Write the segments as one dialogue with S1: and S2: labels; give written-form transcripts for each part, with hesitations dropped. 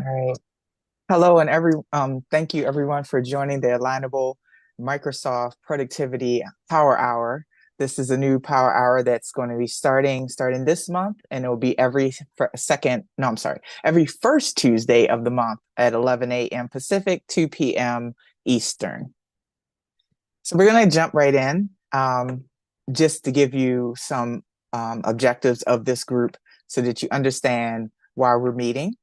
S1: right. Hello, and thank you everyone for joining the Alignable Microsoft Productivity Power Hour. This is a new Power Hour that's going to be starting this month, and it will be every first Tuesday of the month at 11 a.m. Pacific, 2 p.m. Eastern. So we're going to jump right in, just to give you some objectives of this group so that you understand why we're meeting.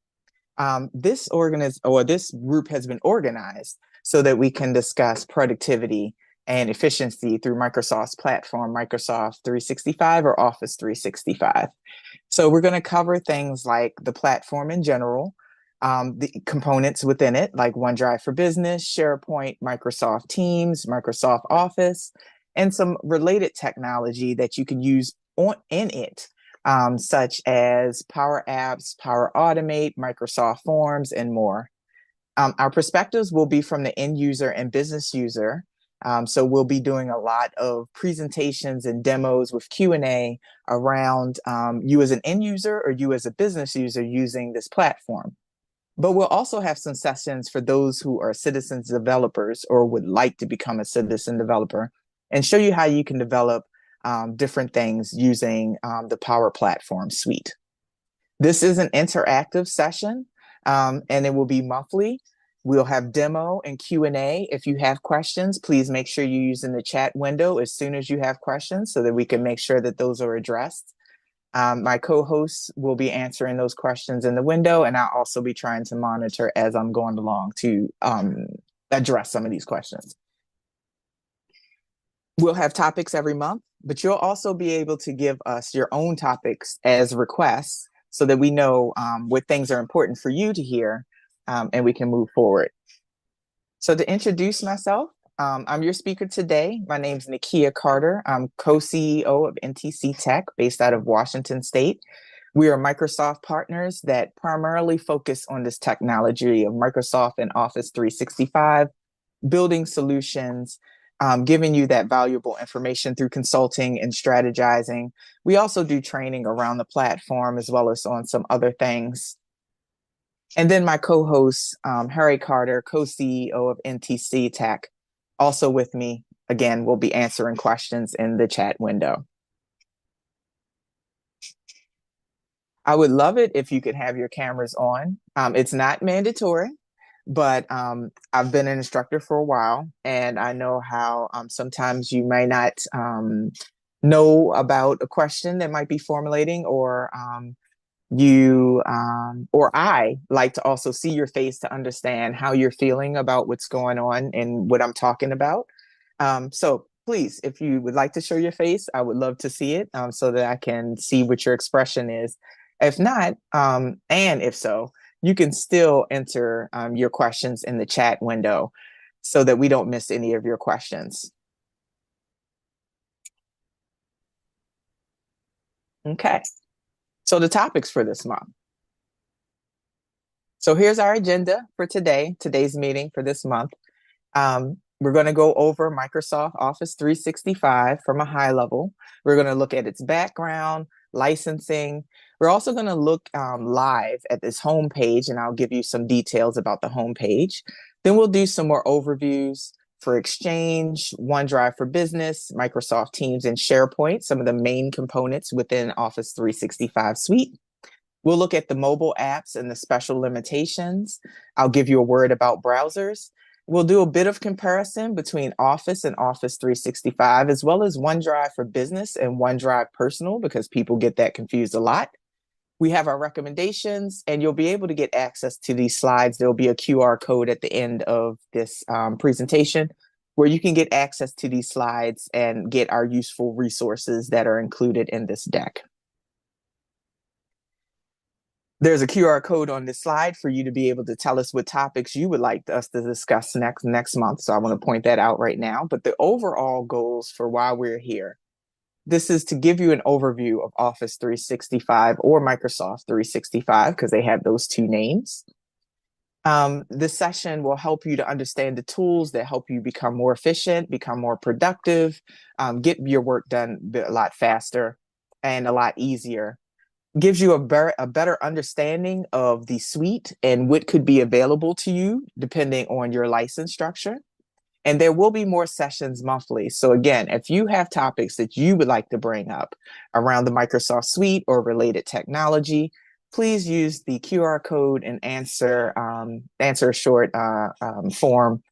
S1: This group has been organized so that we can discuss productivity and efficiency through Microsoft's platform, Microsoft 365 or Office 365. So we're going to cover things like the platform in general, the components within it, like OneDrive for Business, SharePoint, Microsoft Teams, Microsoft Office, and some related technology that you can use in it, such as Power Apps, Power Automate, Microsoft Forms, and more. Our perspectives will be from the end user and business user. So we'll be doing a lot of presentations and demos with Q&A around you as an end user or you as a business user using this platform. But we'll also have some sessions for those who are citizens developers or would like to become a citizen developer and show you how you can develop different things using the Power Platform suite. This is an interactive session, and it will be monthly. We'll have demo and Q&A. If you have questions, please make sure you use in the chat window as soon as you have questions so that we can make sure that those are addressed. My co-hosts will be answering those questions in the window, and I'll also be trying to monitor as I'm going along to address some of these questions. We'll have topics every month, but you'll also be able to give us your own topics as requests so that we know what things are important for you to hear, and we can move forward. So to introduce myself, I'm your speaker today. My name's Nakia Carter. I'm co-CEO of NTC Tech based out of Washington State. We are Microsoft partners that primarily focus on this technology of Microsoft and Office 365, building solutions, giving you that valuable information through consulting and strategizing. We also do training around the platform as well as on some other things. And then my co-host, Harry Carter, co-CEO of NTC Tech, also with me, again, will be answering questions in the chat window. I would love it if you could have your cameras on. It's not mandatory, but I've been an instructor for a while, and I know how sometimes you may not know about a question that might be formulating, or I like to also see your face to understand how you're feeling about what's going on and what I'm talking about. So please, if you would like to show your face, I would love to see it so that I can see what your expression is. If not, and if so, you can still enter your questions in the chat window so that we don't miss any of your questions. Okay. So the topics for this month. So here's our agenda for today's meeting for this month. We're going to go over Microsoft Office 365 from a high level. We're going to look at its background, licensing. We're also going to look live at this homepage, and I'll give you some details about the homepage. Then we'll do some more overviews for Exchange, OneDrive for Business, Microsoft Teams, and SharePoint, some of the main components within Office 365 suite. We'll look at the mobile apps and the special limitations. I'll give you a word about browsers. We'll do a bit of comparison between Office and Office 365, as well as OneDrive for Business and OneDrive Personal, because people get that confused a lot. We have our recommendations, and you'll be able to get access to these slides. There'll be a QR code at the end of this presentation where you can get access to these slides and get our useful resources that are included in this deck. There's a QR code on this slide for you to be able to tell us what topics you would like us to discuss next month. So I want to point that out right now. But the overall goals for why we're here. This is to give you an overview of Office 365 or Microsoft 365 because they have those two names. This session will help you to understand the tools that help you become more efficient, become more productive, get your work done a lot faster and a lot easier. gives you a better understanding of the suite and what could be available to you depending on your license structure. And there will be more sessions monthly. So again, if you have topics that you would like to bring up around the Microsoft suite or related technology, please use the QR code and answer a short form,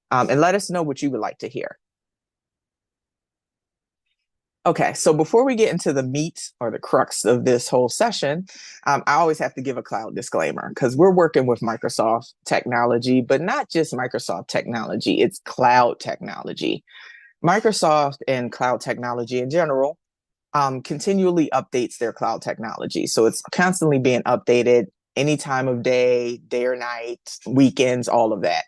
S1: and let us know what you would like to hear. Okay, so before we get into the meat or the crux of this whole session, I always have to give a cloud disclaimer because we're working with Microsoft technology, but not just Microsoft technology, it's cloud technology. Microsoft and cloud technology in general continually updates their cloud technology. So it's constantly being updated any time of day, day or night, weekends, all of that.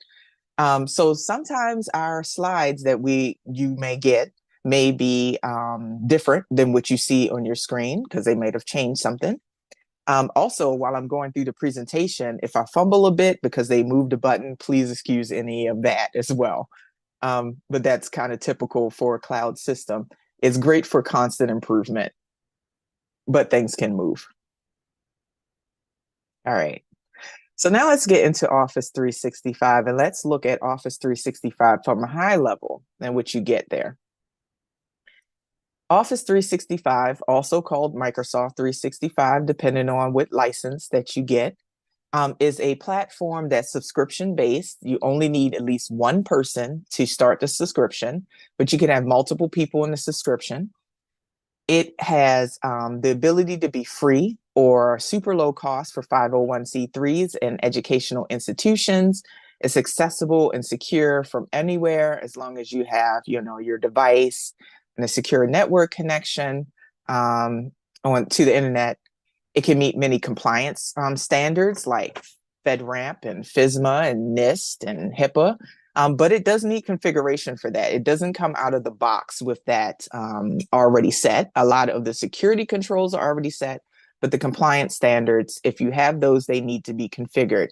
S1: So sometimes our slides that you may get may be different than what you see on your screen because they might have changed something. Also, while I'm going through the presentation, if I fumble a bit because they moved a button, please excuse any of that as well. But that's kind of typical for a cloud system. It's great for constant improvement, but things can move. All right. So now let's get into Office 365 and let's look at Office 365 from a high level and what you get there. Office 365, also called Microsoft 365, depending on what license that you get, is a platform that's subscription based. You only need at least one person to start the subscription, but you can have multiple people in the subscription. It has the ability to be free or super low cost for 501c3s and educational institutions. It's accessible and secure from anywhere as long as you have, your device and a secure network connection to the internet. It can meet many compliance standards like FedRAMP and FISMA and NIST and HIPAA. But it does need configuration for that. It doesn't come out of the box with that already set. A lot of the security controls are already set, but the compliance standards, if you have those, they need to be configured.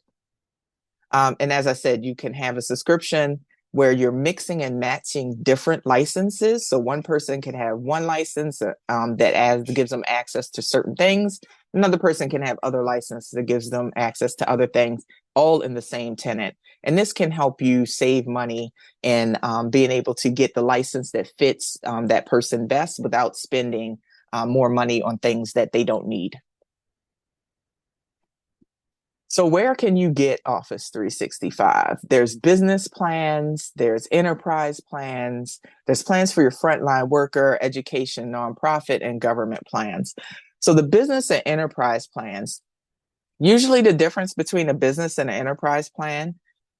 S1: And as I said, you can have a subscription where you're mixing and matching different licenses. So one person can have one license that gives them access to certain things. Another person can have other licenses that gives them access to other things, all in the same tenant. And this can help you save money in being able to get the license that fits that person best without spending more money on things that they don't need. So where can you get Office 365? There's business plans, there's enterprise plans, there's plans for your frontline worker, education, nonprofit, and government plans. So the business and enterprise plans, usually the difference between a business and an enterprise plan,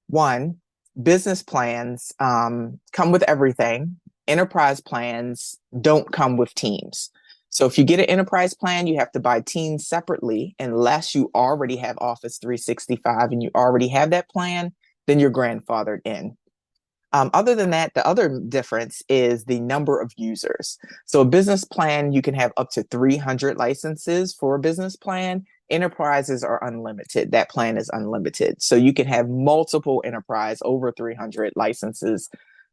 S1: one, business plans come with everything. Enterprise plans don't come with teams. So if you get an enterprise plan, you have to buy Teams separately unless you already have Office 365 and you already have that plan, then you're grandfathered in. Other than that, the other difference is the number of users. So a business plan, you can have up to 300 licenses for a business plan. Enterprises are unlimited. That plan is unlimited. So you can have multiple enterprise, over 300 licenses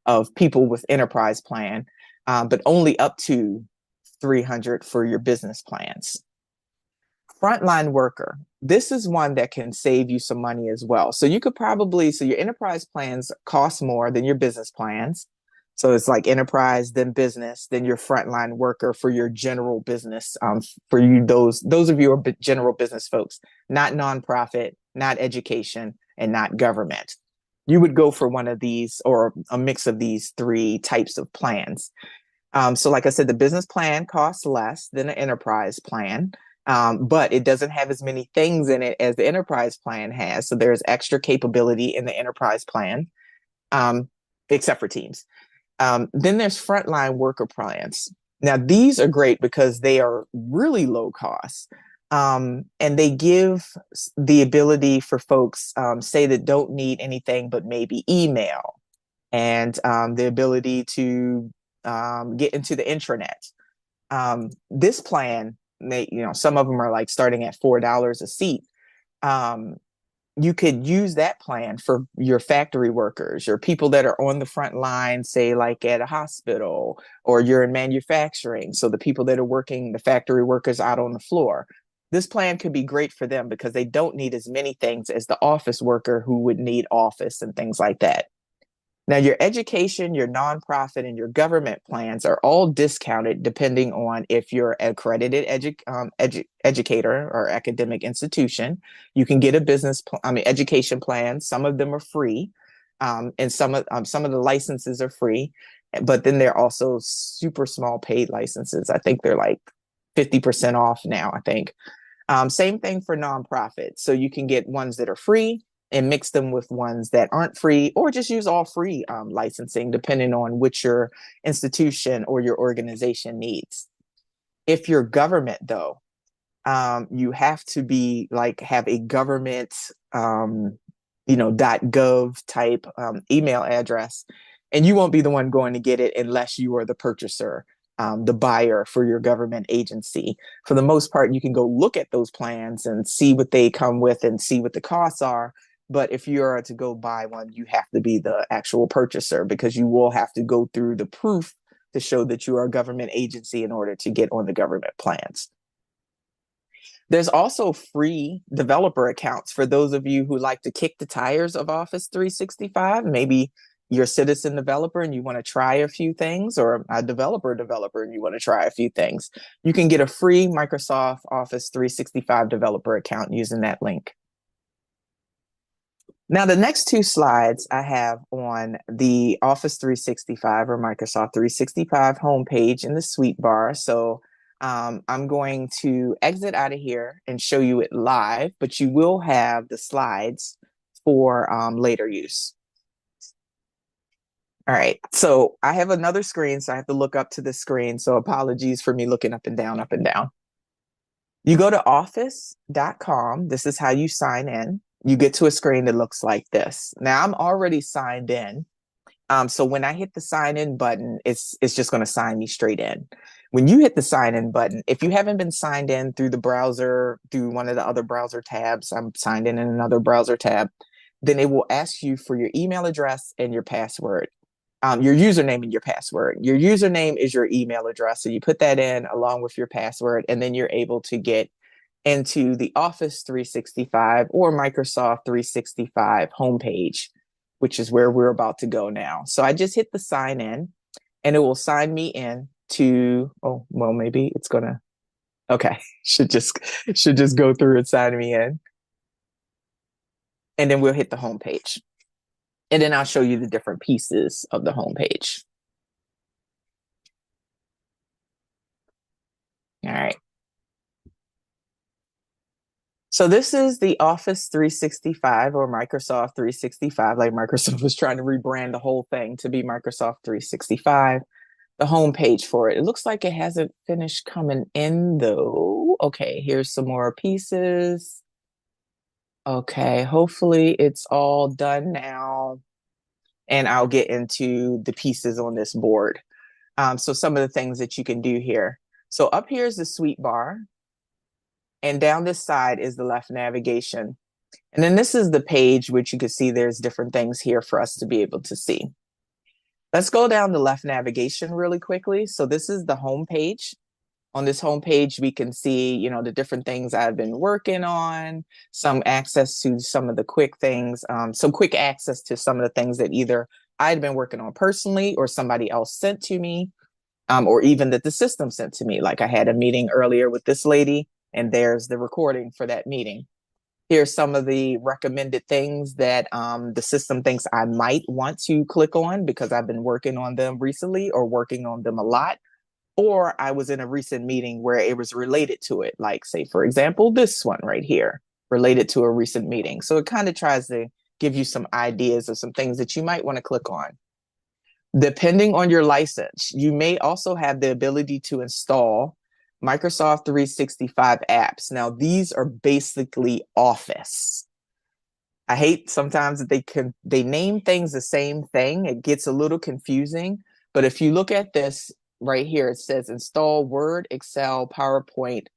S1: of people with enterprise plan, but only up to 300 for your business plans. Frontline worker. This is one that can save you some money as well. So you could so your enterprise plans cost more than your business plans. So it's like enterprise, then business, then your frontline worker for your general business. For you, those of you who are general business folks, not nonprofit, not education, and not government. You would go for one of these or a mix of these three types of plans. So like I said, the business plan costs less than an enterprise plan, but it doesn't have as many things in it as the enterprise plan has. So there's extra capability in the enterprise plan, except for Teams. Then there's frontline worker plans. Now, these are great because they are really low cost. And they give the ability for folks, say, that don't need anything but maybe email and the ability to get into the intranet. This plan, some of them are like starting at $4 a seat. You could use that plan for your factory workers, your people that are on the front line, say like at a hospital, or you're in manufacturing. So the people that are working, the factory workers out on the floor. This plan could be great for them because they don't need as many things as the office worker who would need office and things like that. Now, your education, your nonprofit, and your government plans are all discounted depending on if you're an accredited educator or academic institution. You can get a education plan. Some of them are free, and some of the licenses are free. But then there are also super small paid licenses. I think they're like 50% off now, I think. Same thing for nonprofits. So you can get ones that are free and mix them with ones that aren't free, or just use all free licensing, depending on which your institution or your organization needs. If you're government, though, you have to be like have a government, .gov type email address, and you won't be the one going to get it unless you are the purchaser, the buyer for your government agency. For the most part, you can go look at those plans and see what they come with and see what the costs are. But if you are to go buy one, you have to be the actual purchaser because you will have to go through the proof to show that you are a government agency in order to get on the government plans. There's also free developer accounts for those of you who like to kick the tires of Office 365. Maybe you're a citizen developer and you want to try a few things, or a developer and you want to try a few things. You can get a free Microsoft Office 365 developer account using that link. Now, the next two slides I have on the Office 365 or Microsoft 365 homepage in the suite bar. So I'm going to exit out of here and show you it live, but you will have the slides for later use. All right, so I have another screen, so I have to look up to the screen. So apologies for me looking up and down, up and down. You go to office.com. This is how you sign in. You get to a screen that looks like this. Now I'm already signed in. So when I hit the sign in button, it's just going to sign me straight in. When you hit the sign in button, if you haven't been signed in through the browser, through one of the other browser tabs, I'm signed in another browser tab, then it will ask you for your email address and your password, your username and your password. Your username is your email address. So you put that in along with your password, and then you're able to get into the Office 365 or Microsoft 365 homepage, which is where we're about to go now. So I just hit the sign in and it will sign me in to, oh, well, maybe it's gonna, okay, should just go through and sign me in. And then we'll hit the homepage. And then I'll show you the different pieces of the homepage. All right. So this is the Office 365 or Microsoft 365, like Microsoft was trying to rebrand the whole thing to be Microsoft 365. The homepage for it. It looks like it hasn't finished coming in though. Okay, here's some more pieces. Okay, hopefully it's all done now. And I'll get into the pieces on this board. So some of the things that you can do here. So up here is the suite bar. And down this side is the left navigation. And then this is the page, which you can see there's different things here for us to be able to see. Let's go down the left navigation really quickly. So this is the home page. On this home page, we can see, the different things I've been working on, some access to some of the quick things, some quick access to some of the things that either I'd been working on personally or somebody else sent to me, or even that the system sent to me. Like I had a meeting earlier with this lady, and there's the recording for that meeting. Here's some of the recommended things that the system thinks I might want to click on because I've been working on them recently or working on them a lot. Or I was in a recent meeting where it was related to it. Like, say, for example, this one right here, related to a recent meeting. So it kind of tries to give you some ideas of some things that you might want to click on. Depending on your license, you may also have the ability to install Microsoft 365 apps. Now, these are basically Office. I hate sometimes that they name things the same thing. It gets a little confusing. But if you look at this right here, it says install Word, Excel, PowerPoint,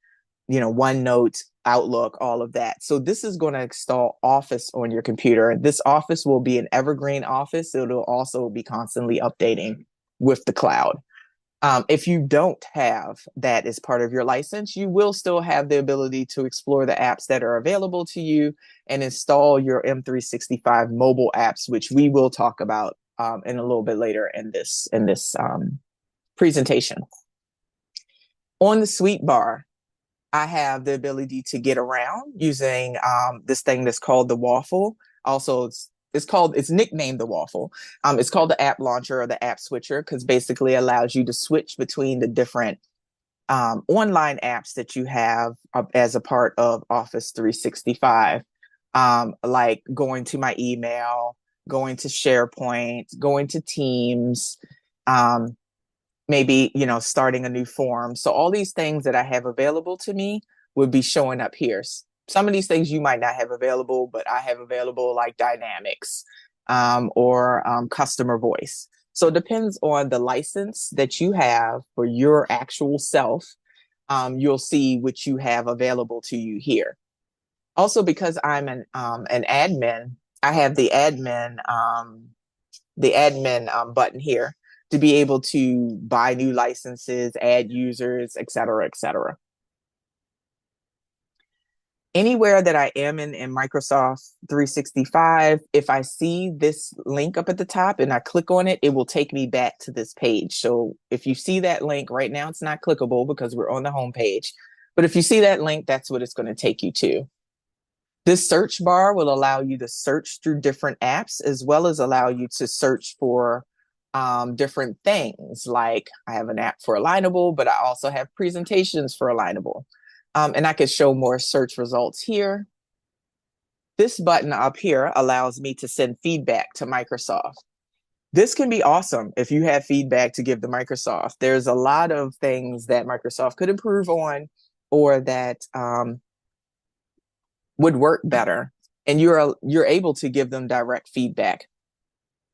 S1: OneNote, Outlook, all of that. So this is going to install Office on your computer. This Office will be an evergreen Office. It'll also be constantly updating with the cloud. If you don't have that as part of your license, you will still have the ability to explore the apps that are available to you and install your M365 mobile apps, which we will talk about in a little bit later in this presentation. On the suite bar, I have the ability to get around using this thing that's called the waffle. Also, it's nicknamed the waffle. It's called the app launcher or the app switcher because basically allows you to switch between the different online apps that you have as a part of Office 365, like going to my email, going to SharePoint, going to Teams, maybe, starting a new form. So all these things that I have available to me would be showing up here. Some of these things you might not have available, but I have available like Dynamics or customer voice. So it depends on the license that you have for your actual self. You'll see what you have available to you here. Also, because I'm an admin, I have the admin button here to be able to buy new licenses, add users, et cetera, et cetera. Anywhere that I am in Microsoft 365, if I see this link up at the top and I click on it, it will take me back to this page. So if you see that link right now, it's not clickable because we're on the home page. But if you see that link, that's what it's going to take you to. This search bar will allow you to search through different apps as well as allow you to search for different things. Like I have an app for Alignable, but I also have presentations for Alignable. And I could show more search results here. This button up here allows me to send feedback to Microsoft. This can be awesome if you have feedback to give to Microsoft. There's a lot of things that Microsoft could improve on or that would work better. And you're able to give them direct feedback.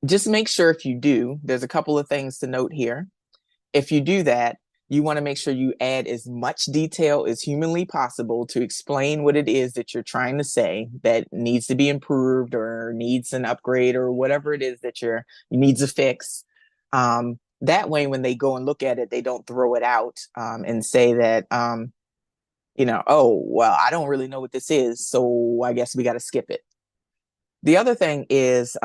S1: Just make sure if you do, there's a couple of things to note here. If you do that, you want to make sure you add as much detail as humanly possible to explain what it is that you're trying to say that needs to be improved or needs an upgrade or whatever it is that you needs a fix. That way, when they go and look at it, they don't throw it out and say that, oh, well, I don't really know what this is, so I guess we got to skip it. The other thing is,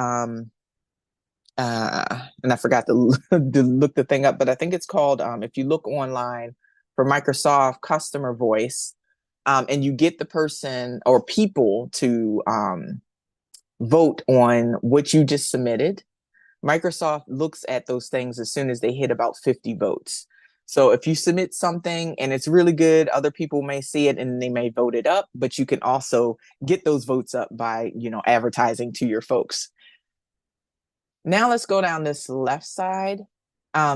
S1: and I forgot to look the thing up, but I think it's called, if you look online for Microsoft Customer Voice, and you get the person or people to vote on what you just submitted, Microsoft looks at those things as soon as they hit about 50 votes. So if you submit something and it's really good, other people may see it and they may vote it up, but you can also get those votes up by, advertising to your folks. Now let's go down this left side.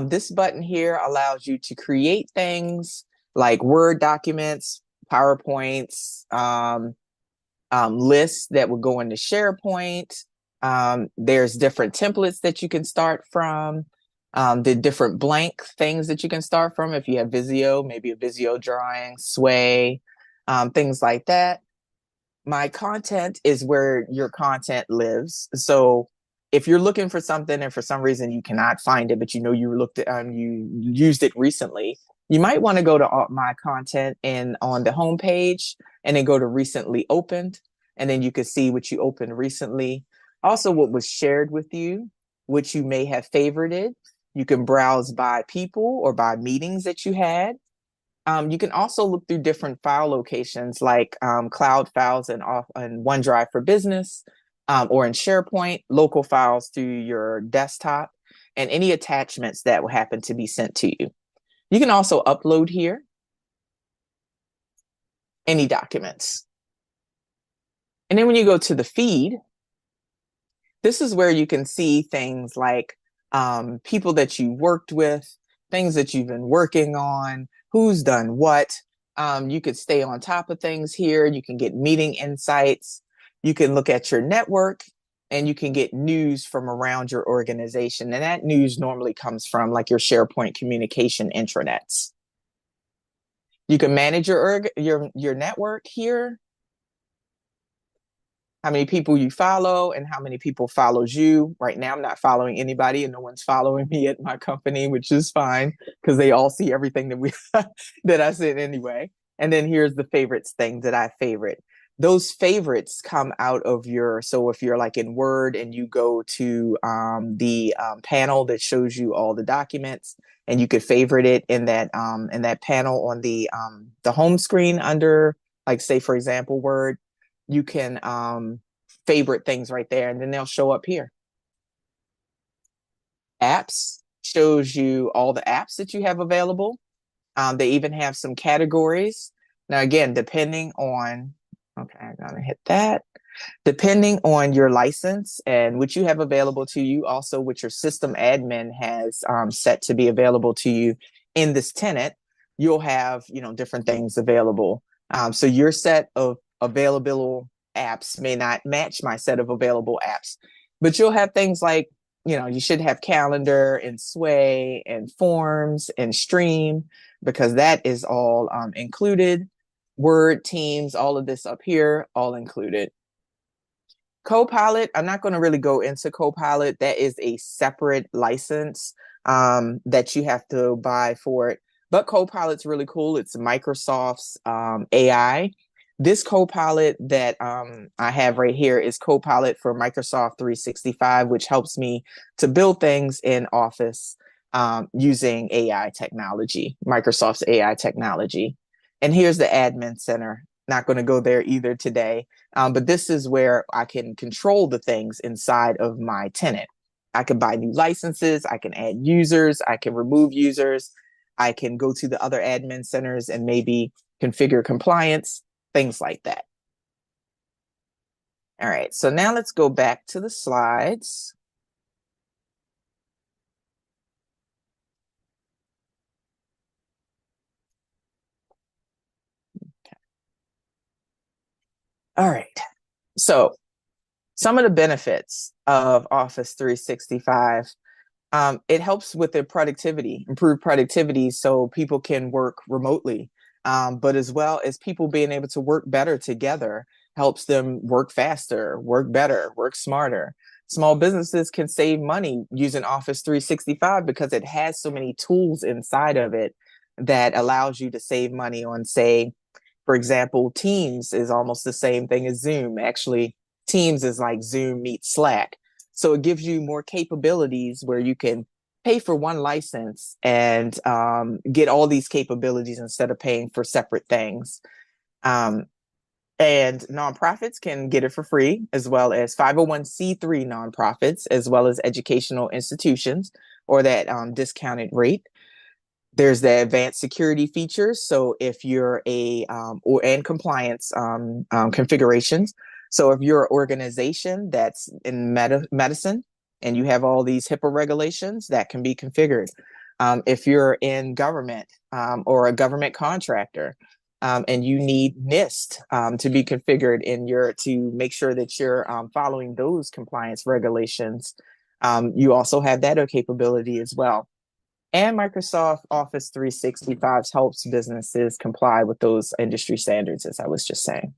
S1: This button here allows you to create things like Word documents, PowerPoints, lists that would go into SharePoint. There's different templates that you can start from, the different blank things that you can start from. If you have Visio, maybe a Visio drawing, Sway, things like that. My content is where your content lives. So if you're looking for something and for some reason you cannot find it, but you you used it recently, you might want to go to my content and on the home page and then go to recently opened. And then you can see what you opened recently. Also, what was shared with you, which you may have favorited. You can browse by people or by meetings that you had. You can also look through different file locations like cloud files and OneDrive for Business, or in SharePoint, local files through your desktop, and any attachments that will happen to be sent to you. You can also upload here any documents. And then when you go to the feed, this is where you can see things like people that you worked with, things that you've been working on, who's done what. You could stay on top of things here. You can get meeting insights. You can look at your network and you can get news from around your organization. And that news normally comes from like your SharePoint communication intranets. You can manage your network here. how many people you follow and how many people follows you. Right now, I'm not following anybody and no one's following me at my company, which is fine because they all see everything that we that I said anyway. And then here's the favorites thing that I favorite. Those favorites come out of your, so if you're like in Word and you go to the panel that shows you all the documents, and you could favorite it in that panel on the home screen under, like, say for example, Word, you can favorite things right there, and then they'll show up here. Apps shows you all the apps that you have available. They even have some categories. Now, again, depending on, okay, I'm gonna hit that. Depending on your license and what you have available to you, also what your system admin has set to be available to you in this tenant, you'll have, you know, different things available. So your set of available apps may not match my set of available apps, but you'll have things like, you know, you should have calendar and sway and forms and stream, because that is all included. Word, Teams, all of this up here, all included. Copilot, I'm not going to really go into Copilot. That is a separate license that you have to buy for it. But Copilot's really cool. It's Microsoft's AI. This Copilot that I have right here is Copilot for Microsoft 365, which helps me to build things in Office using AI technology, Microsoft's AI technology. And here's the admin center. Not going to go there either today. But this is where I can control the things inside of my tenant. I can buy new licenses. I can add users. I can remove users. I can go to the other admin centers and maybe configure compliance, things like that. All right, so now let's go back to the slides. Okay. All right, so some of the benefits of Office 365. It helps with their productivity, improve productivity so people can work remotely. But as well as people being able to work better together, helps them work faster, work better, work smarter. Small businesses can save money using Office 365 because it has so many tools inside of it that allows you to save money on, say, for example, Teams is almost the same thing as Zoom. Actually, Teams is like Zoom meets Slack. So it gives you more capabilities where you can pay for one license and get all these capabilities instead of paying for separate things. Um, and nonprofits can get it for free, as well as 501c3 nonprofits, as well as educational institutions, or that discounted rate. There's the advanced security features. So if you're and compliance configurations. So if you're an organization that's in medicine and you have all these HIPAA regulations, that can be configured. If you're in government or a government contractor and you need NIST to be configured to make sure that you're following those compliance regulations, you also have that capability as well. And Microsoft Office 365 helps businesses comply with those industry standards, as I was just saying.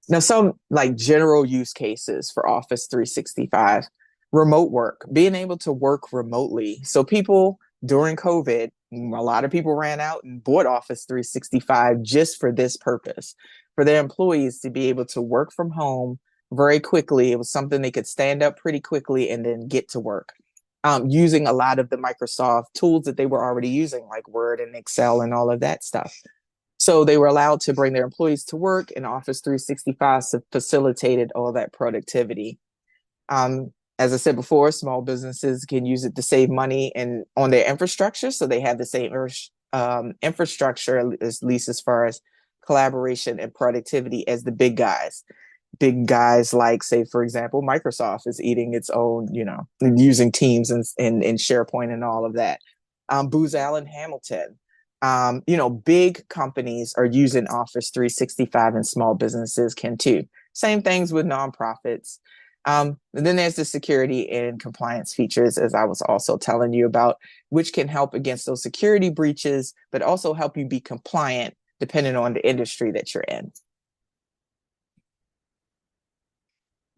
S1: Now, some like general use cases for Office 365, remote work, being able to work remotely. So people during COVID, a lot of people ran out and bought Office 365 just for this purpose, for their employees to be able to work from home very quickly. It was something they could stand up pretty quickly and then get to work. Using a lot of the Microsoft tools that they were already using, like Word and Excel and all of that stuff. So they were allowed to bring their employees to work, and Office 365 facilitated all that productivity. As I said before, small businesses can use it to save money on their infrastructure. So they have the same infrastructure, at least as far as collaboration and productivity, as the big guys. Big guys like, say, for example, Microsoft is eating its own, using Teams and SharePoint and all of that. Booz Allen Hamilton, big companies are using Office 365 and small businesses can too. Same things with nonprofits. And then there's the security and compliance features, as I was also telling you about, which can help against those security breaches, but also help you be compliant depending on the industry that you're in.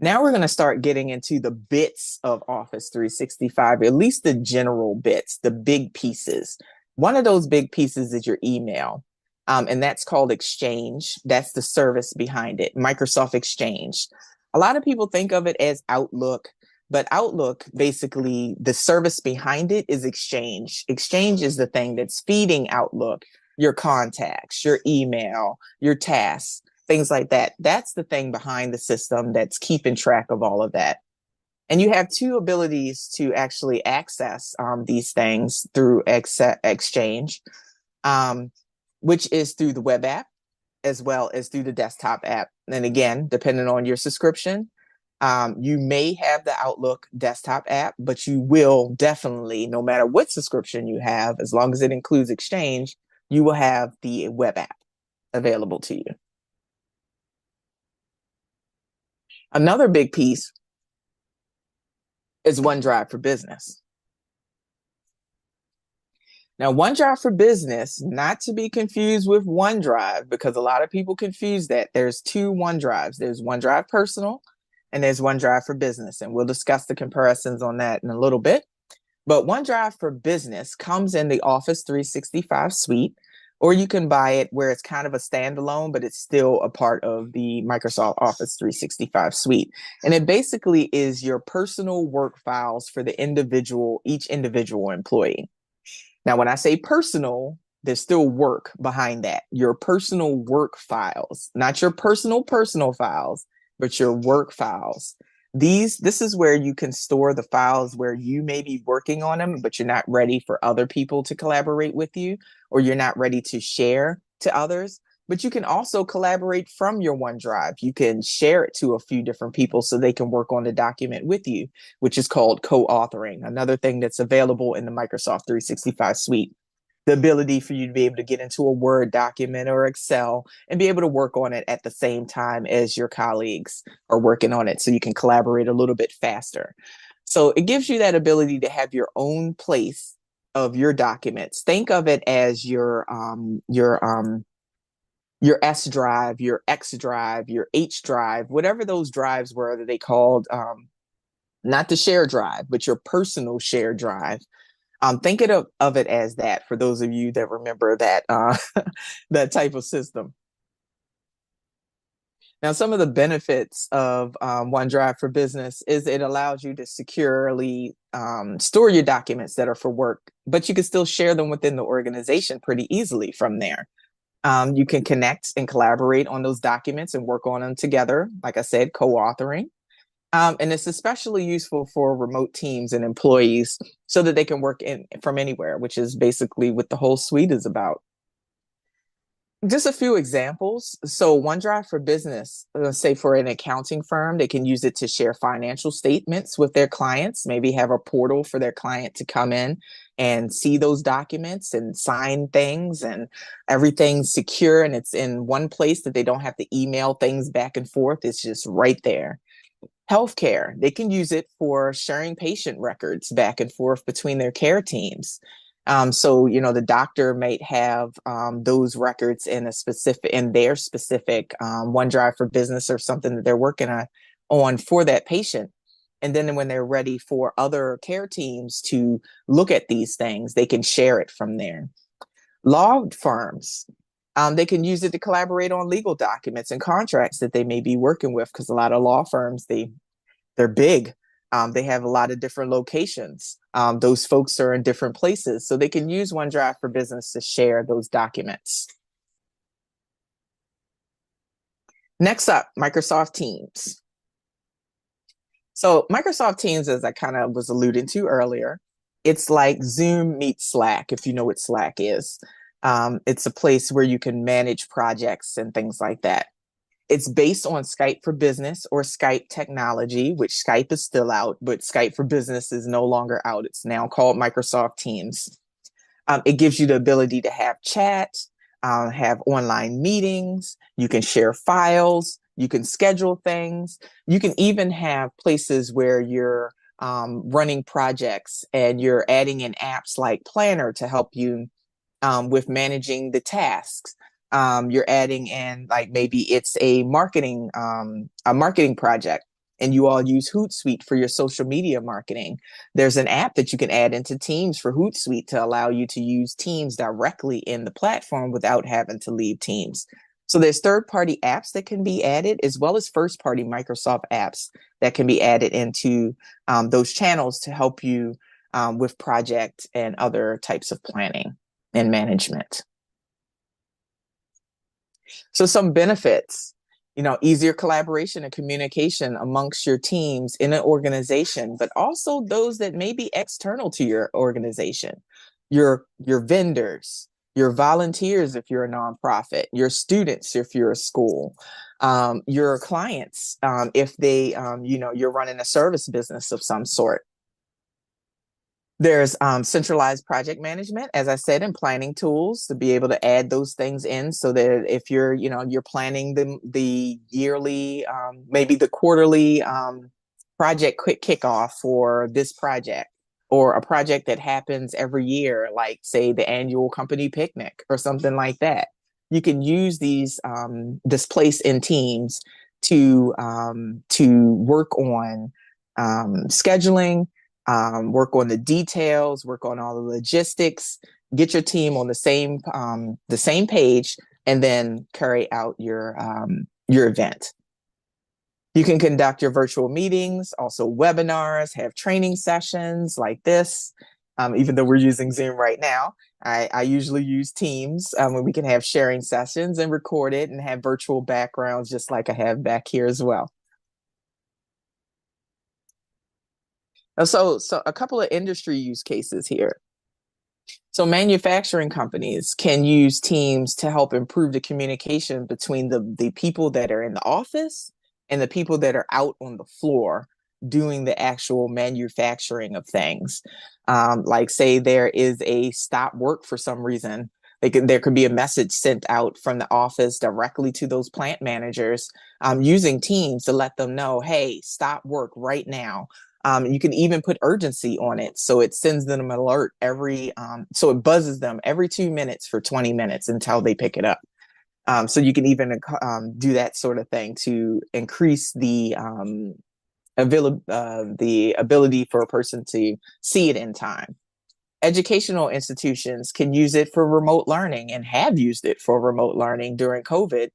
S1: Now we're going to start getting into the bits of Office 365, at least the general bits, the big pieces. One of those big pieces is your email, and that's called Exchange. That's the service behind it, Microsoft Exchange. A lot of people think of it as Outlook, but Outlook, basically, the service behind it is Exchange. Exchange is the thing that's feeding Outlook your contacts, your email, your tasks, things like that. That's the thing behind the system that's keeping track of all of that. And you have two abilities to actually access these things through Exchange, um, which is through the web app as well as through the desktop app. And again, depending on your subscription, you may have the Outlook desktop app, but you will definitely, no matter what subscription you have, as long as it includes Exchange, you will have the web app available to you. Another big piece is OneDrive for Business. Now, OneDrive for Business, not to be confused with OneDrive, because a lot of people confuse that. There's two OneDrives. There's OneDrive Personal and there's OneDrive for Business. And we'll discuss the comparisons on that in a little bit. But OneDrive for Business comes in the Office 365 suite, or you can buy it where it's kind of a standalone, but it's still a part of the Microsoft Office 365 suite. And it basically is your personal work files for the each individual employee. Now, when I say personal, there's still work behind that. Your personal work files, not your personal files, but your work files. This is where you can store the files where you may be working on them, but you're not ready for other people to collaborate with you, or you're not ready to share to others. But you can also collaborate from your OneDrive. You can share it to a few different people so they can work on the document with you, which is called co-authoring, another thing that's available in the Microsoft 365 suite. The ability for you to be able to get into a Word document or Excel and be able to work on it at the same time as your colleagues are working on it, so you can collaborate a little bit faster. So it gives you that ability to have your own place of your documents. Think of it as your S drive, your X drive, your H drive, whatever those drives were that they called, not the share drive, but your personal share drive. Think of it as that, for those of you that remember that that type of system. Now, some of the benefits of OneDrive for Business is it allows you to securely store your documents that are for work, but you can still share them within the organization pretty easily from there. You can connect and collaborate on those documents and work on them together, like I said, co-authoring. And it's especially useful for remote teams and employees so that they can work from anywhere, which is basically what the whole suite is about. Just a few examples. So OneDrive for Business, let's say for an accounting firm, they can use it to share financial statements with their clients, maybe have a portal for their client to come in and see those documents and sign things, and everything's secure and it's in one place that they don't have to email things back and forth. It's just right there. Healthcare, they can use it for sharing patient records back and forth between their care teams. So, the doctor might have those records in their specific OneDrive for Business or something that they're working on for that patient. And then when they're ready for other care teams to look at these things, they can share it from there. Law firms, they can use it to collaborate on legal documents and contracts that they may be working with, because a lot of law firms, they're big. They have a lot of different locations. Those folks are in different places, so they can use OneDrive for Business to share those documents. Next up, Microsoft Teams. So Microsoft Teams, as I kind of was alluding to earlier, it's like Zoom meets Slack, if you know what Slack is. It's a place where you can manage projects and things like that. It's based on Skype for Business or Skype technology, which Skype is still out, but Skype for Business is no longer out. It's now called Microsoft Teams. It gives you the ability to have chat, have online meetings. You can share files. You can schedule things. You can even have places where you're running projects and you're adding in apps like Planner to help you with managing the tasks. You're adding in, like, maybe it's a marketing project, and you all use Hootsuite for your social media marketing, there's an app that you can add into Teams for Hootsuite to allow you to use Teams directly in the platform without having to leave Teams. So there's third-party apps that can be added, as well as first-party Microsoft apps that can be added into those channels to help you with project and other types of planning and management. So some benefits, easier collaboration and communication amongst your teams in an organization, but also those that may be external to your organization, your vendors, your volunteers if you're a nonprofit, your students if you're a school, your clients if they, you're running a service business of some sort. There's centralized project management, as I said, and planning tools to be able to add those things in so that if you're, you're planning the yearly, maybe the quarterly project quick kickoff for this project, or a project that happens every year, like say the annual company picnic or something like that. You can use this place in Teams to work on scheduling, work on the details, work on all the logistics, get your team on the same page, and then carry out your event. You can conduct your virtual meetings, also webinars, have training sessions like this. Even though we're using Zoom right now, I usually use Teams when we can have sharing sessions and record it and have virtual backgrounds just like I have back here as well. So a couple of industry use cases here. So manufacturing companies can use Teams to help improve the communication between the people that are in the office and the people that are out on the floor doing the actual manufacturing of things. Like say there is a stop work for some reason. There could be a message sent out from the office directly to those plant managers using Teams to let them know, hey, stop work right now. You can even put urgency on it. So it sends them an alert so it buzzes them every 2 minutes for 20 minutes until they pick it up. So you can even do that sort of thing to increase the ability for a person to see it in time. Educational institutions can use it for remote learning and have used it for remote learning during COVID.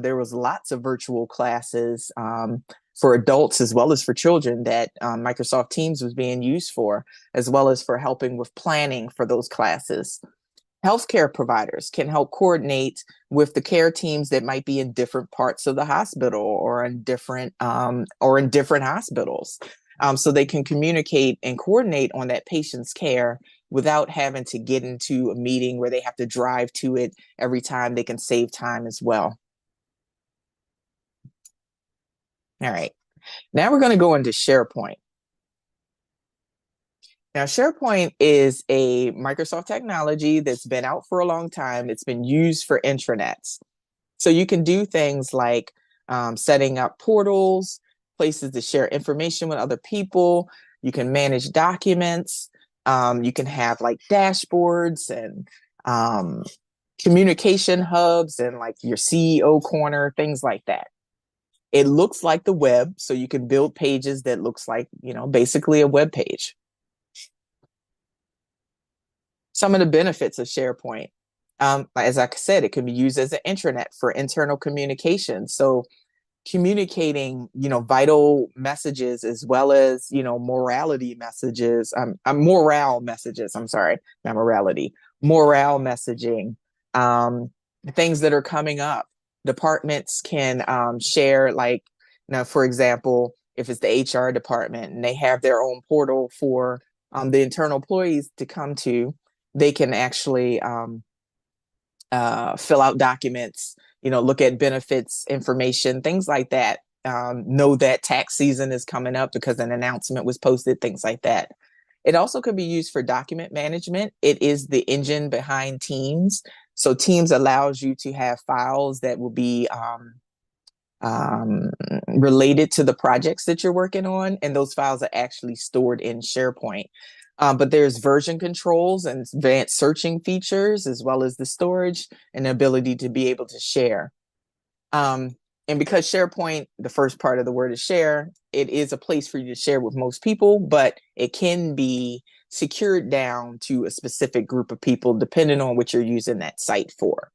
S1: There was lots of virtual classes for adults as well as for children that Microsoft Teams was being used for, as well as for helping with planning for those classes. Healthcare providers can help coordinate with the care teams that might be in different parts of the hospital or in different hospitals. So they can communicate and coordinate on that patient's care without having to get into a meeting where they have to drive to it every time. They can save time as well. All right, now we're going to go into SharePoint. Now, SharePoint is a Microsoft technology that's been out for a long time. It's been used for intranets. So you can do things like setting up portals, places to share information with other people. You can manage documents. You can have like dashboards and communication hubs and like your CEO corner, things like that. It looks like the web, so you can build pages that looks like, basically a web page. Some of the benefits of SharePoint, as I said, it can be used as an intranet for internal communication. So communicating, vital messages as well as, morality messages, morale messages, I'm sorry, not morality, morale messaging, things that are coming up. Departments can share, like, for example, if it's the HR department and they have their own portal for the internal employees to come to, they can actually fill out documents, look at benefits, information, things like that. Know that tax season is coming up because an announcement was posted, things like that. It also could be used for document management. It is the engine behind Teams. So Teams allows you to have files that will be related to the projects that you're working on, and those files are actually stored in SharePoint. But there's version controls and advanced searching features, as well as the storage and the ability to be able to share. And because SharePoint, the first part of the word is share, it is a place for you to share with most people, but it can be secured down to a specific group of people depending on what you're using that site for.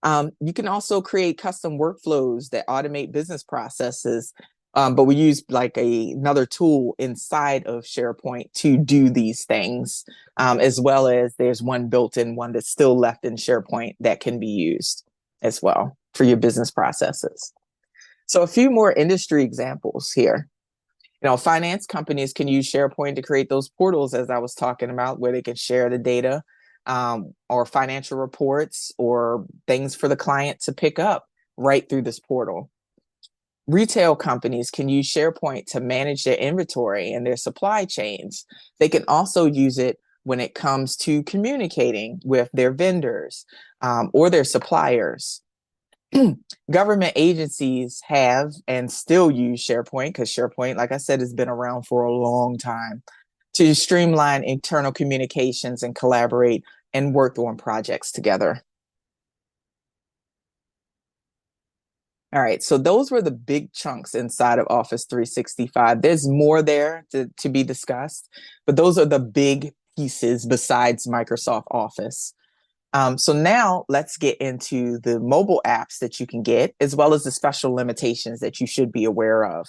S1: You can also create custom workflows that automate business processes, but we use like another tool inside of SharePoint to do these things, as well as there's one built-in one that's still left in SharePoint that can be used as well for your business processes. So a few more industry examples here. Finance companies can use SharePoint to create those portals, as I was talking about, where they can share the data, or financial reports or things for the client to pick up right through this portal. Retail companies can use SharePoint to manage their inventory and their supply chains. They can also use it when it comes to communicating with their vendors, or their suppliers. Government agencies have and still use SharePoint, because SharePoint, like I said, has been around for a long time, to streamline internal communications and collaborate and work on projects together. All right, so those were the big chunks inside of Office 365. There's more there to be discussed, but those are the big pieces besides Microsoft Office. So now let's get into the mobile apps that you can get, as well as the special limitations that you should be aware of.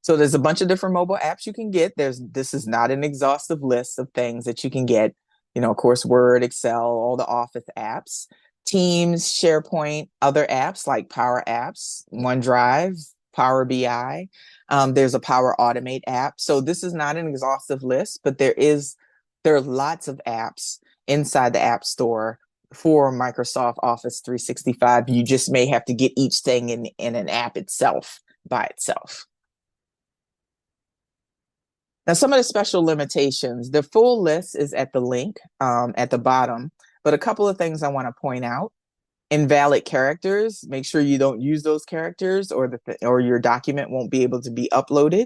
S1: So there's a bunch of different mobile apps you can get. This is not an exhaustive list of things that you can get. Of course, Word, Excel, all the Office apps, Teams, SharePoint, other apps like Power Apps, OneDrive, Power BI. There's a Power Automate app. So this is not an exhaustive list, but there are lots of apps inside the App Store for Microsoft Office 365. You just may have to get each thing in an app itself by itself. Now, some of the special limitations, the full list is at the link at the bottom, but a couple of things I want to point out. Invalid characters, make sure you don't use those characters, or your document won't be able to be uploaded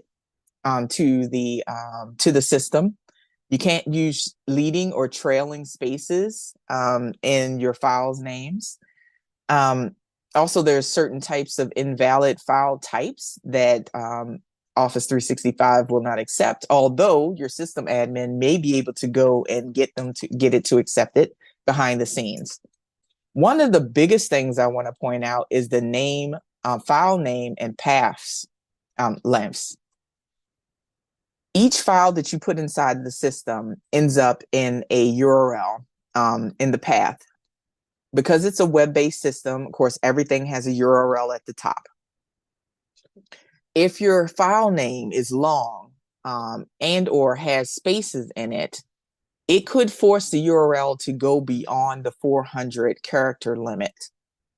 S1: to the system. You can't use leading or trailing spaces in your files' names. Also, there's certain types of invalid file types that Office 365 will not accept, although your system admin may be able to go and get it to accept it behind the scenes. One of the biggest things I want to point out is the name, file name, and paths lengths. Each file that you put inside the system ends up in a URL in the path. Because it's a web-based system, of course, everything has a URL at the top. If your file name is long and or has spaces in it, it could force the URL to go beyond the 400 character limit.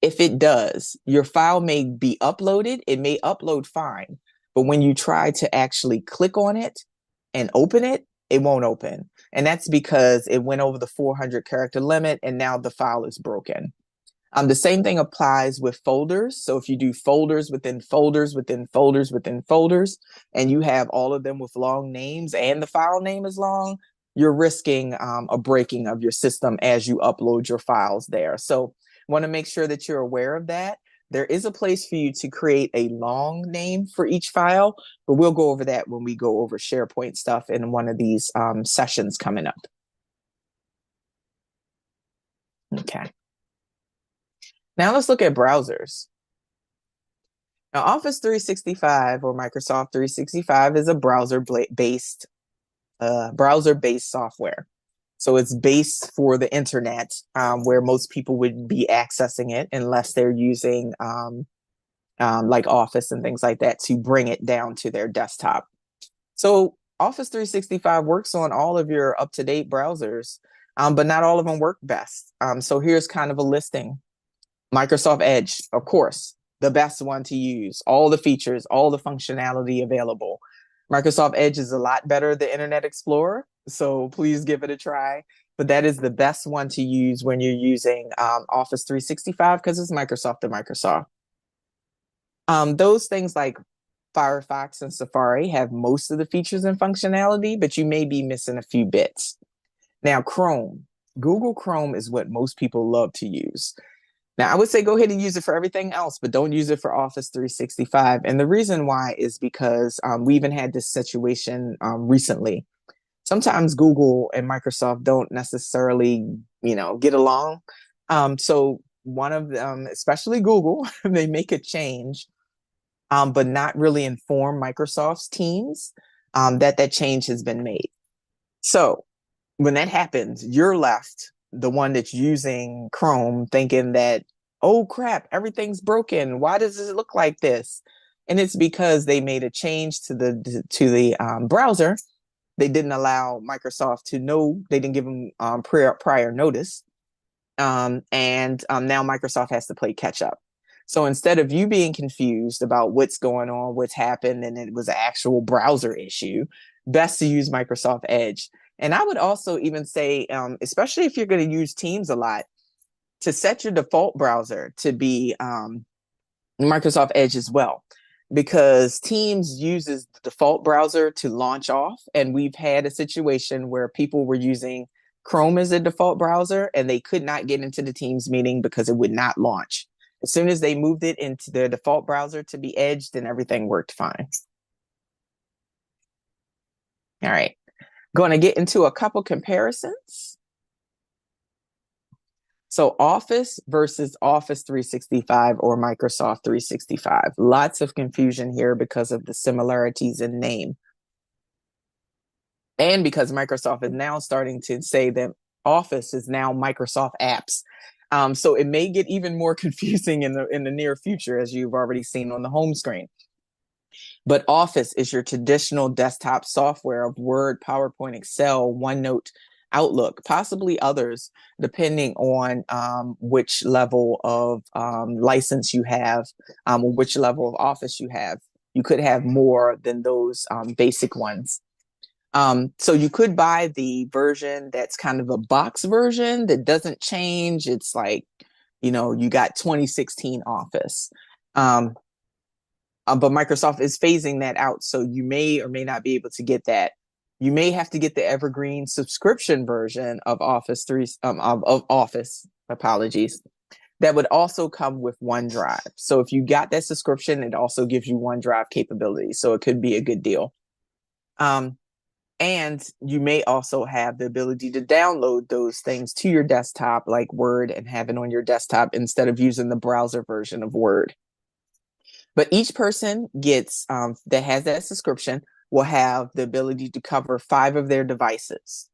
S1: If it does, your file may be uploaded. It may upload fine, but when you try to actually click on it and open it, it won't open. And that's because it went over the 400 character limit and now the file is broken. The same thing applies with folders. So if you do folders within folders within folders within folders, and you have all of them with long names and the file name is long, you're risking a breaking of your system as you upload your files there. So want to make sure that you're aware of that. There is a place for you to create a long name for each file, but we'll go over that when we go over SharePoint stuff in one of these sessions coming up. Okay. Now let's look at browsers. Now, Office 365 or Microsoft 365 is a browser-based software. So it's based for the internet, where most people would be accessing it unless they're using like Office and things like that to bring it down to their desktop. So Office 365 works on all of your up-to-date browsers, but not all of them work best. So here's kind of a listing. Microsoft Edge, of course, the best one to use, all the features, all the functionality available. Microsoft Edge is a lot better than Internet Explorer, so please give it a try. But that is the best one to use when you're using Office 365 because it's Microsoft to Microsoft. Those things like Firefox and Safari have most of the features and functionality, but you may be missing a few bits. Now, Chrome. Google Chrome is what most people love to use. Now, I would say go ahead and use it for everything else, but don't use it for Office 365. And the reason why is because we even had this situation recently. Sometimes Google and Microsoft don't necessarily, get along. So one of them, especially Google, they make a change, but not really inform Microsoft's teams that that change has been made. So when that happens, you're left, the one that's using Chrome, thinking that, oh crap, everything's broken. Why does it look like this? And it's because they made a change to the browser. They didn't allow Microsoft to know. They didn't give them prior notice, and now Microsoft has to play catch up. So instead of you being confused about what's going on, what's happened, and it was an actual browser issue, best to use Microsoft Edge. And I would also even say, especially if you're going to use Teams a lot, to set your default browser to be Microsoft Edge as well, because Teams uses the default browser to launch off. And we've had a situation where people were using Chrome as a default browser and they could not get into the Teams meeting because it would not launch. As soon as they moved it into their default browser to be Edge, then everything worked fine. All right. Going to get into a couple comparisons. So Office versus Office 365 or Microsoft 365. Lots of confusion here because of the similarities in name. And because Microsoft is now starting to say that Office is now Microsoft apps. So it may get even more confusing in the near future, as you've already seen on the home screen. But Office is your traditional desktop software of Word, PowerPoint, Excel, OneNote, Outlook, possibly others, depending on which level of license you have, or which level of Office you have. You could have more than those basic ones. So you could buy the version that's kind of a box version that doesn't change. It's like, you got 2016 Office. But Microsoft is phasing that out. So you may or may not be able to get that. You may have to get the evergreen subscription version of Office of Office, apologies. That would also come with OneDrive. So if you got that subscription, it also gives you OneDrive capabilities. So it could be a good deal. And you may also have the ability to download those things to your desktop, like Word, and have it on your desktop instead of using the browser version of Word. But each person gets that has that subscription will have the ability to cover 5 of their devices.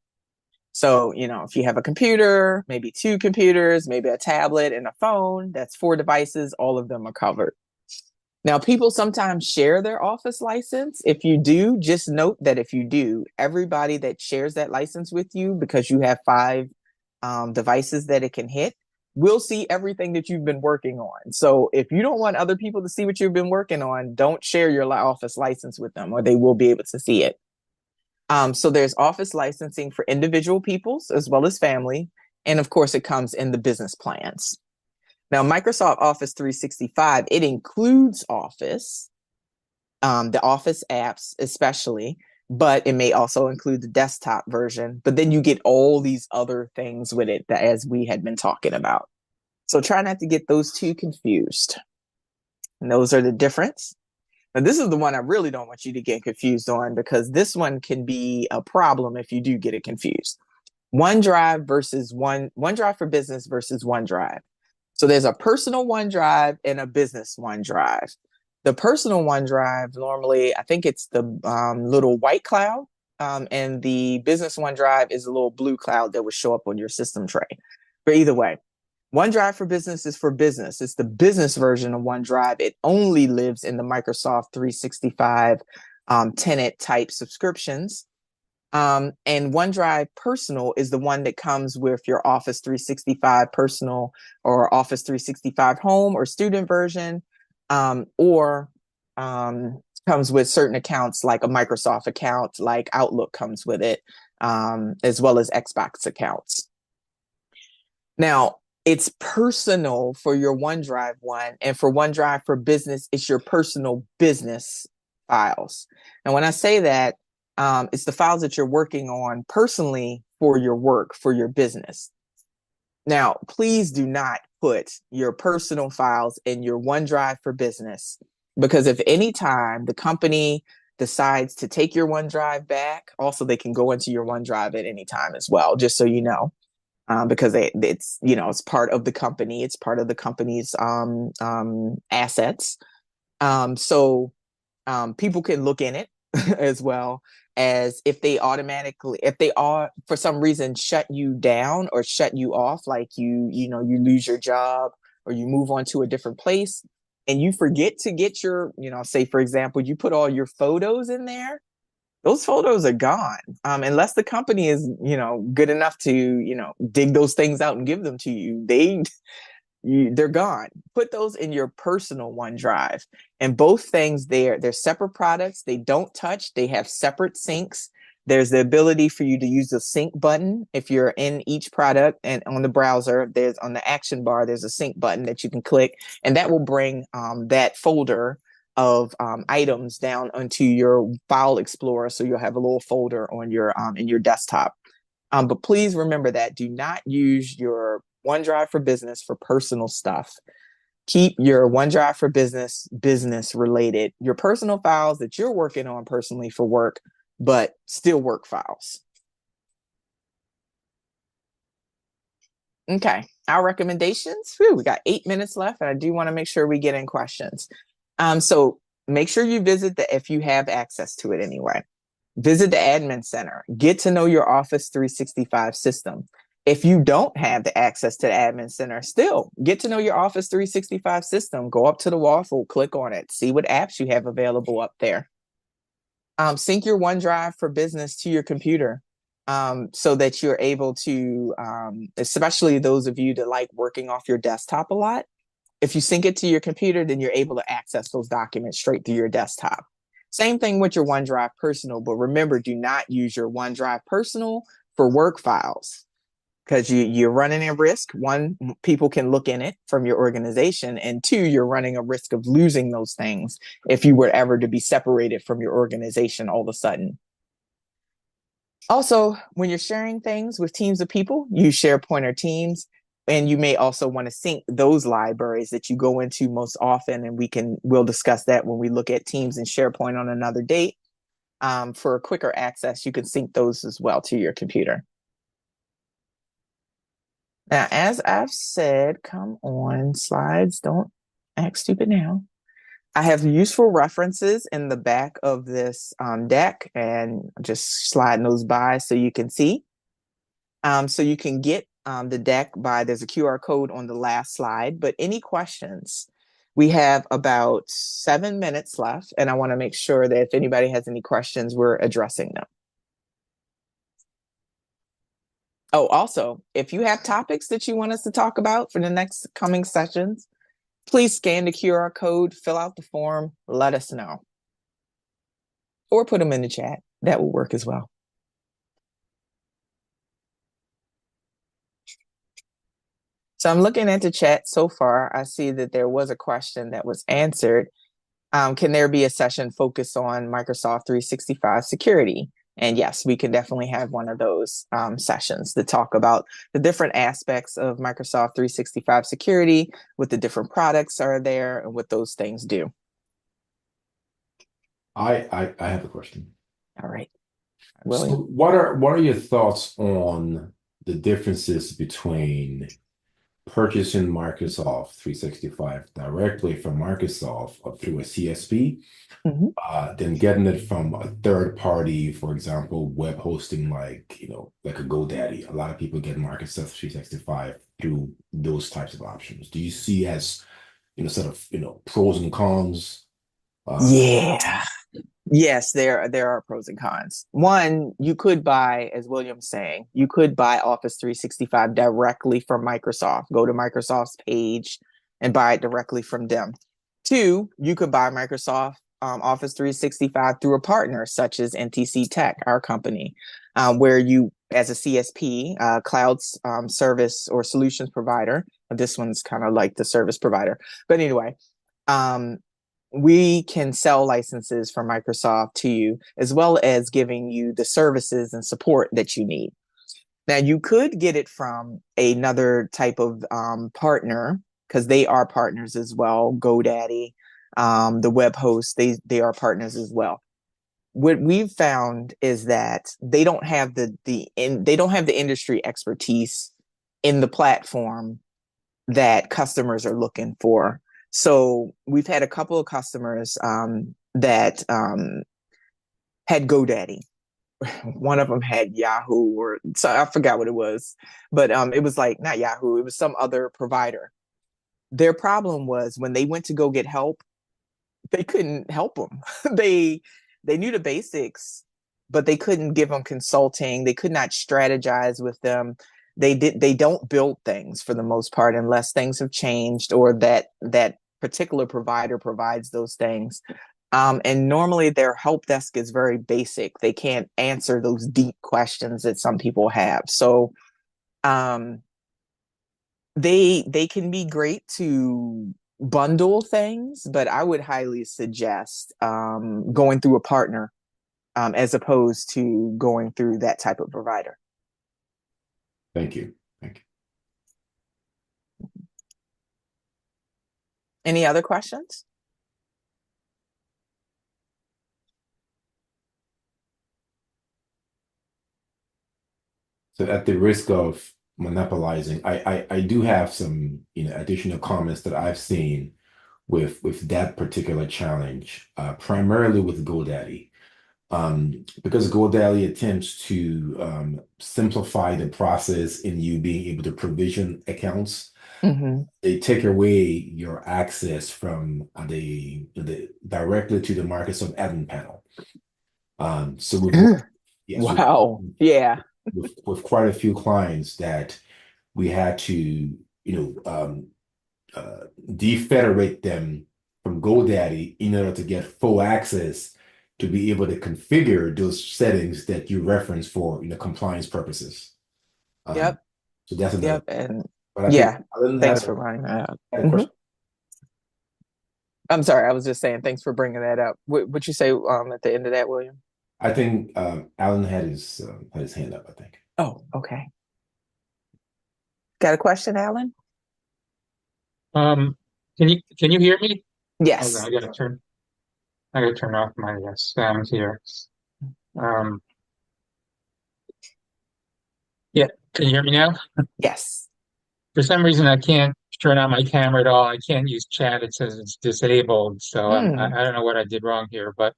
S1: So, if you have a computer, maybe 2 computers, maybe a tablet and a phone, that's 4 devices, all of them are covered. Now, people sometimes share their Office license. If you do, just note that if you do, everybody that shares that license with you, because you have 5 devices that it can hit, will see everything that you've been working on. So if you don't want other people to see what you've been working on, don't share your Office license with them, or they will be able to see it. So there's Office licensing for individual peoples as well as family. And of course, it comes in the business plans. Now, Microsoft Office 365, it includes Office, the Office apps especially, but it may also include the desktop version. But then you get all these other things with it that, as we had been talking about. So try not to get those two confused. And those are the difference. Now, this is the one I really don't want you to get confused on, because this one can be a problem if you do get it confused. OneDrive for Business versus OneDrive. So there's a personal OneDrive and a business OneDrive. The personal OneDrive, normally, I think it's the little white cloud, and the business OneDrive is a little blue cloud that would show up on your system tray. But either way, OneDrive for Business is for business. It's the business version of OneDrive. It only lives in the Microsoft 365 tenant type subscriptions. And OneDrive Personal is the one that comes with your Office 365 Personal or Office 365 Home or Student version, or comes with certain accounts like a Microsoft account, like Outlook comes with it, as well as Xbox accounts. Now, it's personal for your OneDrive one, and for OneDrive for Business, it's your personal business files. And when I say that, it's the files that you're working on personally for your work, for your business. Now, please do not put your personal files in your OneDrive for Business, because if any time the company decides to take your OneDrive back, also they can go into your OneDrive at any time as well, just so you know. Because it's it's part of the company, it's part of the company's assets. So people can look in it as well as if they are for some reason shut you down or shut you off, like you lose your job or you move on to a different place and you forget to get your, say for example, you put all your photos in there, those photos are gone. Unless the company is, good enough to, dig those things out and give them to you. They're gone. Put those in your personal OneDrive. And both things, they're separate products. They don't touch. They have separate syncs. There's the ability for you to use the sync button if you're in each product, and on the browser, there's on the action bar, there's a sync button that you can click, and that will bring that folder of items down onto your file explorer. So you'll have a little folder on your in your desktop. But please remember that do not use your OneDrive for Business for personal stuff. Keep your OneDrive for Business related, your personal files that you're working on personally for work, but still work files. Okay, our recommendations. Whew, we got 8 minutes left, and I do want to make sure we get in questions. So make sure you visit if you have access to it anyway. Visit the admin center. Get to know your Office 365 system. If you don't have the access to the admin center, still get to know your Office 365 system. Go up to the waffle, click on it, see what apps you have available up there. Sync your OneDrive for Business to your computer so that you're able to, especially those of you that like working off your desktop a lot, if you sync it to your computer, then you're able to access those documents straight through your desktop. Same thing with your OneDrive Personal, but remember, do not use your OneDrive Personal for work files, because you're running a risk. One, people can look in it from your organization, and two, you're running a risk of losing those things if you were ever to be separated from your organization all of a sudden. Also, when you're sharing things with teams of people, use SharePoint or Teams. And you may also want to sync those libraries that you go into most often. And we'll discuss that when we look at Teams and SharePoint on another date. For quicker access, you can sync those as well to your computer. Now, as I've said, come on, slides, don't act stupid now. I have useful references in the back of this deck, and just sliding those by so you can see. So you can get the deck there's a QR code on the last slide, but any questions? We have about 7 minutes left, and I want to make sure that if anybody has any questions, we're addressing them. Oh, also, if you have topics that you want us to talk about for the next coming sessions, please scan the QR code, fill out the form, let us know. Or put them in the chat. That will work as well. So I'm looking at the chat so far. I see that there was a question that was answered. Can there be a session focused on Microsoft 365 security? And yes, we can definitely have one of those sessions to talk about the different aspects of Microsoft 365 security, what the different products are there, and what those things do.
S2: I have a question.
S1: All right.
S2: So what are your thoughts on the differences between purchasing Microsoft 365 directly from Microsoft or through a CSP, then getting it from a third party, for example, web hosting like a GoDaddy? A lot of people get Microsoft 365 through those types of options. Do you see as sort of pros and cons?
S1: Yeah. Yes, there are pros and cons. One, you could buy, as William's saying, you could buy Office 365 directly from Microsoft. Go to Microsoft's page and buy it directly from them. Two, you could buy Microsoft Office 365 through a partner such as NTC Tech, our company, where you, as a CSP, cloud service or solutions provider, this one's kind of like the service provider. But anyway, we can sell licenses from Microsoft to you, as well as giving you the services and support that you need. Now you could get it from another type of partner because they are partners as well. GoDaddy, the web hosts, they are partners as well. What we've found is that they don't have they don't have the industry expertise in the platform that customers are looking for. So we've had a couple of customers that had GoDaddy. One of them had Yahoo, or so I forgot what it was, but it was like not Yahoo, it was some other provider. Their problem was when they went to go get help, they couldn't help them. they they knew the basics, but they couldn't give them consulting. They could not strategize with them. They don't build things for the most part unless things have changed or that particular provider provides those things. And normally their help desk is very basic. They can't answer those deep questions that some people have. So um, they can be great to bundle things, but I would highly suggest going through a partner as opposed to going through that type of provider.
S2: Thank you. Thank you.
S1: Any other questions?
S2: So at the risk of monopolizing, I do have some, additional comments that I've seen with that particular challenge, primarily with GoDaddy. Because GoDaddy attempts to simplify the process in you being able to provision accounts.
S1: Mm-hmm.
S2: They take away your access from the directly to the Microsoft admin panel. So we've yes,
S1: Wow. Yeah.
S2: with quite a few clients that we had to, defederate them from GoDaddy in order to get full access to be able to configure those settings that you reference for, compliance purposes. Um,
S1: Yep.
S2: so that's another.
S1: Yep. And
S2: But I think
S1: yeah,
S2: Alan
S1: thanks for running that up.
S2: had a
S1: Hmm.
S2: question.
S1: I'm sorry. I was just saying, thanks for bringing that up. What you say at the end of that, William?
S2: I think Alan had his hand up, I think.
S1: Oh, okay. Got a question, Alan?
S3: Um, can you hear me? Hold on,
S1: Yes.
S3: I gotta turn off my sound here. Um, yeah, can you hear me now?
S1: Yes.
S3: For some reason, I can't turn on my camera at all. I can't use chat. It says it's disabled. So
S1: Mm.
S3: I don't know what I did wrong here, but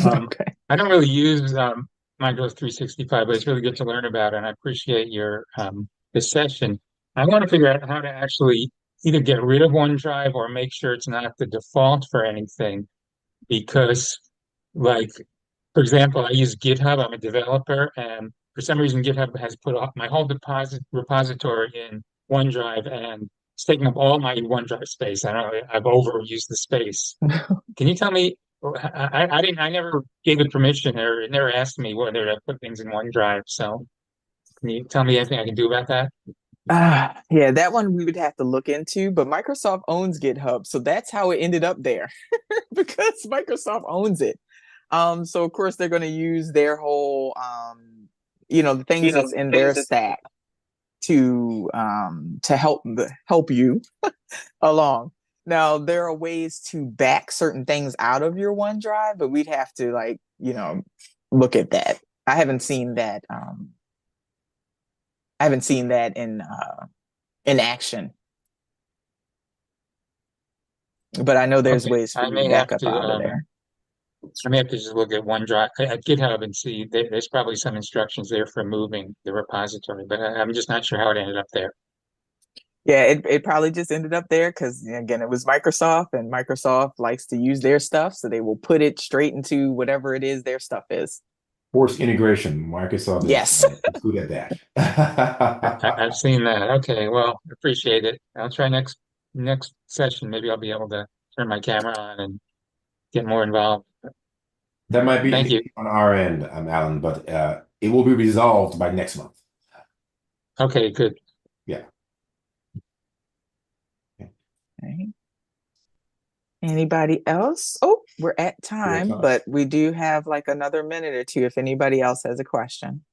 S3: um,
S1: Okay.
S3: I don't really use Microsoft 365, but it's really good to learn about, and I appreciate your this session. I want to figure out how to actually either get rid of OneDrive or make sure it's not the default for anything. Because like for example, I use GitHub. I'm a developer, and for some reason GitHub has put up my whole deposit repository in OneDrive, and it's taking up all my OneDrive space. I don't know, I've overused the space. Can you tell me, I never gave it permission, or it never asked me whether to put things in OneDrive. So can you tell me anything I can do about that?
S1: Yeah, that one we would have to look into, but Microsoft owns GitHub, so that's how it ended up there because Microsoft owns it. So of course they're going to use their whole, the things that's in their stack to help you along. Now there are ways to back certain things out of your OneDrive, but we'd have to look at that. I haven't seen that. I haven't seen that in action, but I know there's
S3: Okay,
S1: ways for you to back up out of there.
S3: I may have to just look at OneDrive at GitHub and see. There's probably some instructions there for moving the repository, but I'm just not sure how it ended up there.
S1: Yeah, it probably just ended up there because again, it was Microsoft, and Microsoft likes to use their stuff, so they will put it straight into whatever it is their stuff is.
S2: Force integration. Microsoft
S1: Yes.
S2: is good at
S3: I've
S2: that.
S3: seen that. Okay, well, appreciate it. I'll try next session. Maybe I'll be able to turn my camera on and get more involved.
S2: That might be an
S3: Thank you.
S2: issue on our end, Alan, but it will be resolved by next month.
S3: Okay, good.
S2: Yeah.
S1: Okay. Anybody else? Oh, we're at
S2: We're at
S1: time,
S2: time.
S1: but we do have like another minute or two if anybody else has a question.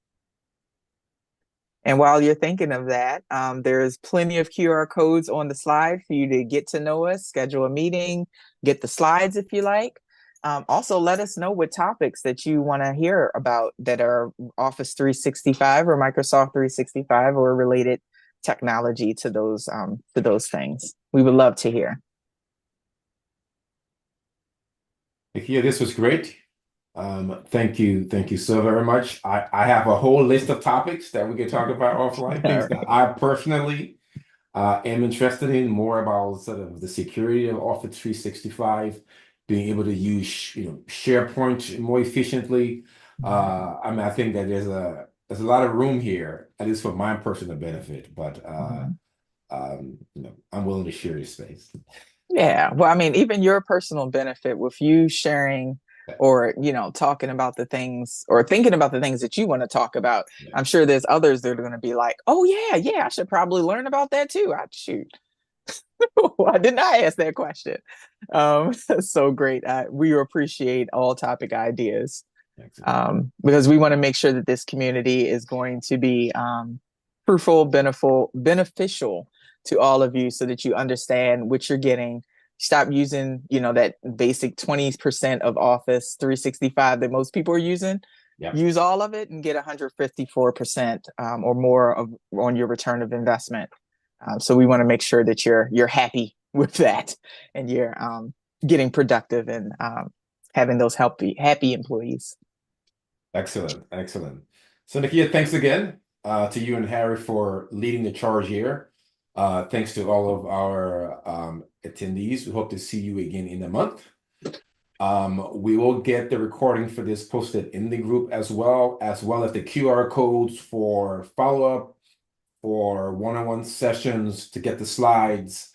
S1: And while you're thinking of that, there's plenty of QR codes on the slide for you to get to know us, schedule a meeting, get the slides if you like. Also, let us know what topics that you want to hear about that are Office 365 or Microsoft 365 or related technology to those things. We would love to hear.
S2: Yeah, this was great. Thank you so very much. I have a whole list of topics that we can talk about offline, things that I personally am interested in, more about sort of the security of Office 365, being able to use SharePoint more efficiently. I mean, I think that there's a lot of room here, at least for my personal benefit, but I'm willing to share your space.
S1: Yeah. Well, I mean, even your personal benefit with you sharing or, talking about the things or thinking about the things that you want to talk about.
S2: Yeah.
S1: I'm sure there's others that are going to be like, oh, yeah, I should probably learn about that too. Shoot. Why didn't I ask that question? So great. We appreciate all topic ideas because we want to make sure that this community is going to be fruitful, beneficial to all of you so that you understand what you're getting. Stop using, that basic 20% of Office 365 that most people are using.
S2: Yeah.
S1: Use all of it and get 154% or more on your return of investment. So we want to make sure that you're happy with that and you're getting productive and having those happy employees.
S2: Excellent. So Nakia, thanks again to you and Harry for leading the charge here. Thanks to all of our attendees. We hope to see you again in a month. We will get the recording for this posted in the group as well as the QR codes for follow-up, for one-on-one sessions, to get the slides,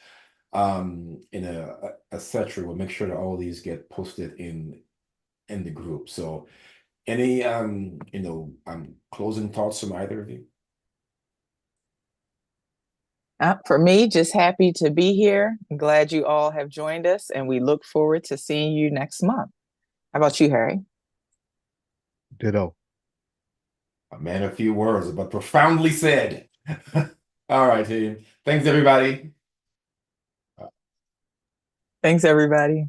S2: etc. We'll make sure that all these get posted in the group. So any closing thoughts from either of you?
S1: For me, just happy to be here. I'm glad you all have joined us, and we look forward to seeing you next month. How about you, Harry?
S4: Ditto.
S2: A man of few words, but profoundly said. All right, team. Thanks, everybody.
S1: Thanks, everybody.